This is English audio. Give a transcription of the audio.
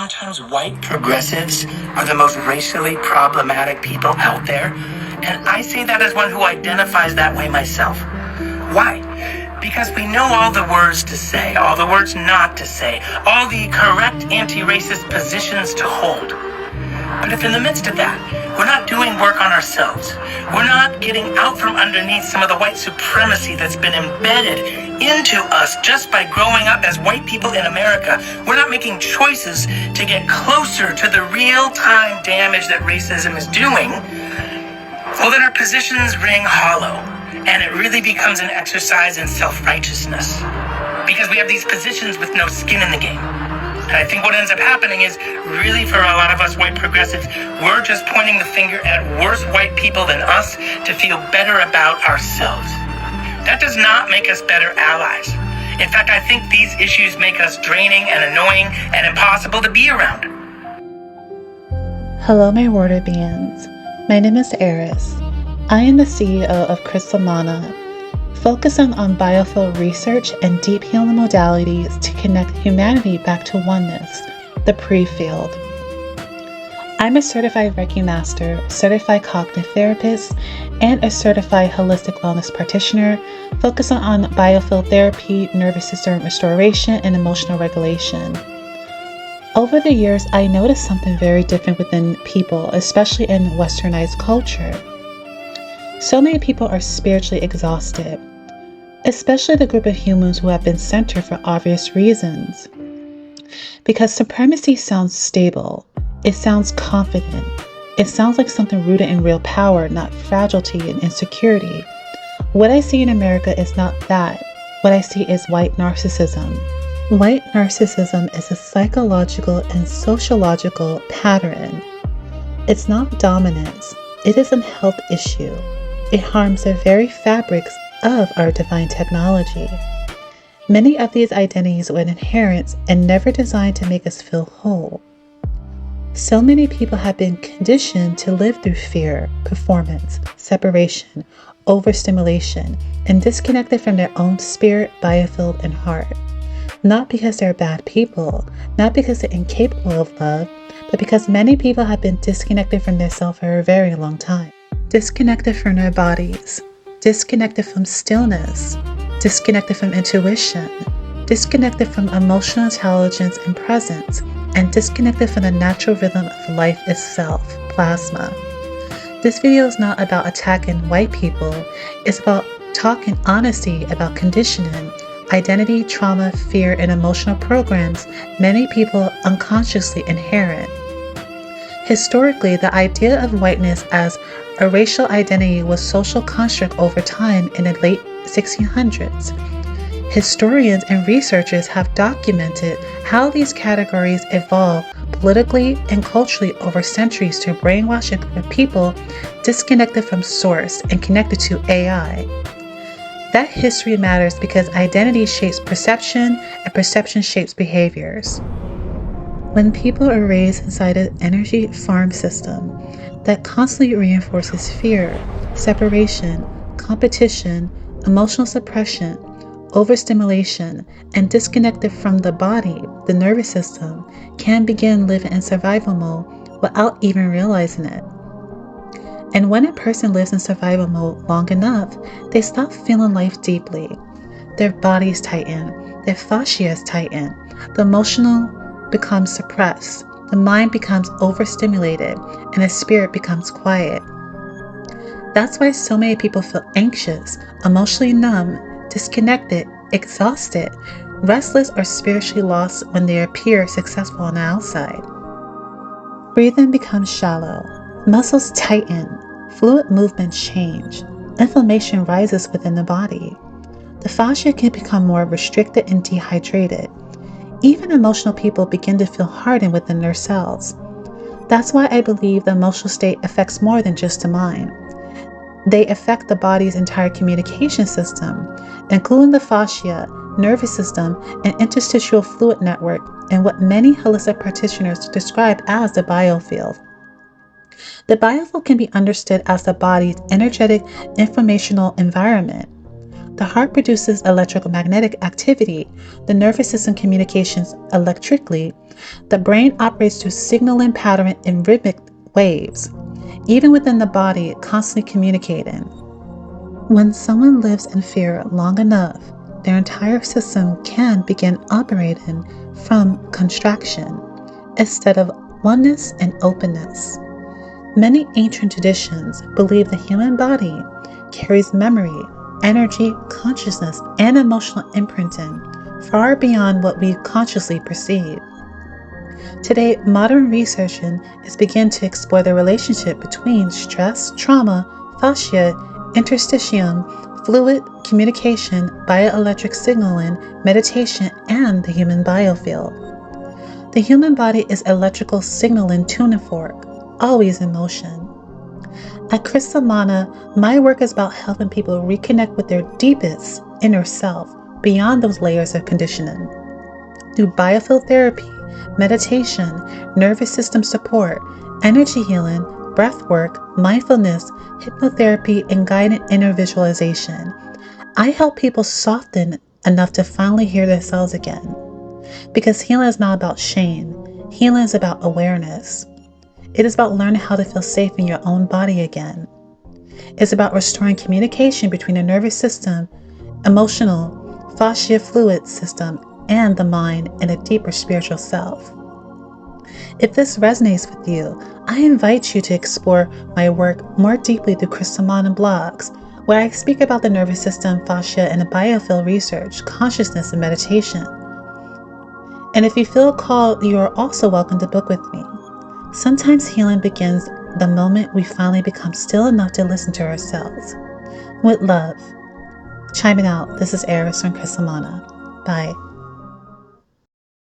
sometimes white progressives are the most racially problematic people out there, and I say that as one who identifies that way myself. Why? Because we know all the words to say, all the words not to say, all the correct anti-racist positions to hold. But if in the midst of that, we're not doing work on ourselves, we're not getting out from underneath some of the white supremacy that's been embedded into us just by growing up as white people in America, we're not making choices to get closer to the real-time damage that racism is doing, well, then our positions ring hollow, and it really becomes an exercise in self-righteousness, because we have these positions with no skin in the game. And I think what ends up happening is, really for a lot of us white progressives, we're just pointing the finger at worse white people than us to feel better about ourselves. That does not make us better allies. In fact, I think these issues make us draining and annoying and impossible to be around. Hello, my water beings. My name is Eris. I am the CEO of Crystal Mana, focusing on biofield research and deep healing modalities to connect humanity back to oneness, the pre-field. I'm a certified Reiki master, certified cognitive therapist, and a certified holistic wellness practitioner, focusing on biofield therapy, nervous system restoration, and emotional regulation. Over the years, I noticed something very different within people, especially in westernized culture. So many people are spiritually exhausted, especially the group of humans who have been centered for obvious reasons. Because supremacy sounds stable, it sounds confident, it sounds like something rooted in real power, not fragility and insecurity. What I see in America is not that. What I see is white narcissism. White narcissism is a psychological and sociological pattern. It's not dominance, it is a health issue. It harms the very fabrics of our divine technology. Many of these identities were inherent and never designed to make us feel whole. So many people have been conditioned to live through fear, performance, separation, overstimulation, and disconnected from their own spirit, biofield, and heart. Not because they're bad people, not because they're incapable of love, but because many people have been disconnected from their self for a very long time. Disconnected from their bodies, disconnected from stillness, disconnected from intuition, disconnected from emotional intelligence and presence, and disconnected from the natural rhythm of life itself, plasma. This video is not about attacking white people, it's about talking honesty about conditioning, identity, trauma, fear, and emotional programs many people unconsciously inherit. Historically, the idea of whiteness as a racial identity was social construct over time in the late 1600s. Historians and researchers have documented how these categories evolved politically and culturally over centuries to brainwash a group of people disconnected from source and connected to AI. That history matters because identity shapes perception and perception shapes behaviors. When people are raised inside an energy farm system that constantly reinforces fear, separation, competition, emotional suppression, overstimulation, and disconnected from the body, the nervous system can begin living in survival mode without even realizing it. And when a person lives in survival mode long enough, they stop feeling life deeply. Their bodies tighten, their fascias tighten, the emotional becomes suppressed, the mind becomes overstimulated, and the spirit becomes quiet. That's why so many people feel anxious, emotionally numb, disconnected, exhausted, restless, or spiritually lost when they appear successful on the outside. Breathing becomes shallow, muscles tighten, fluid movements change, inflammation rises within the body. The fascia can become more restricted and dehydrated. Even emotional people begin to feel hardened within their cells. That's why I believe the emotional state affects more than just the mind. They affect the body's entire communication system, including the fascia, nervous system, and interstitial fluid network, and what many holistic practitioners describe as the biofield. The biofield can be understood as the body's energetic informational environment. The heart produces electromagnetic activity, the nervous system communications electrically, the brain operates through signaling pattern in rhythmic waves, even within the body, constantly communicating. When someone lives in fear long enough, their entire system can begin operating from contraction instead of oneness and openness. Many ancient traditions believe the human body carries memory, energy, consciousness, and emotional imprinting far beyond what we consciously perceive. Today, modern research is beginning to explore the relationship between stress, trauma, fascia, interstitium, fluid, communication, bioelectric signaling, meditation, and the human biofield. The human body is electrical signaling tuning fork, always in motion. At Crystal Mana, my work is about helping people reconnect with their deepest inner self beyond those layers of conditioning. Through biofield therapy, meditation, nervous system support, energy healing, breath work, mindfulness, hypnotherapy, and guided inner visualization, I help people soften enough to finally hear themselves again. Because healing is not about shame, healing is about awareness. It is about learning how to feel safe in your own body again. It's about restoring communication between the nervous system, emotional, fascia fluid system, and the mind and a deeper spiritual self. If this resonates with you, I invite you to explore my work more deeply through Crystal Mana blogs, where I speak about the nervous system, fascia, and the biofield research, consciousness, and meditation. And if you feel called, you are also welcome to book with me. Sometimes healing begins the moment we finally become still enough to listen to ourselves. With love. Chiming out, this is Eris from Crystal Mana. Bye.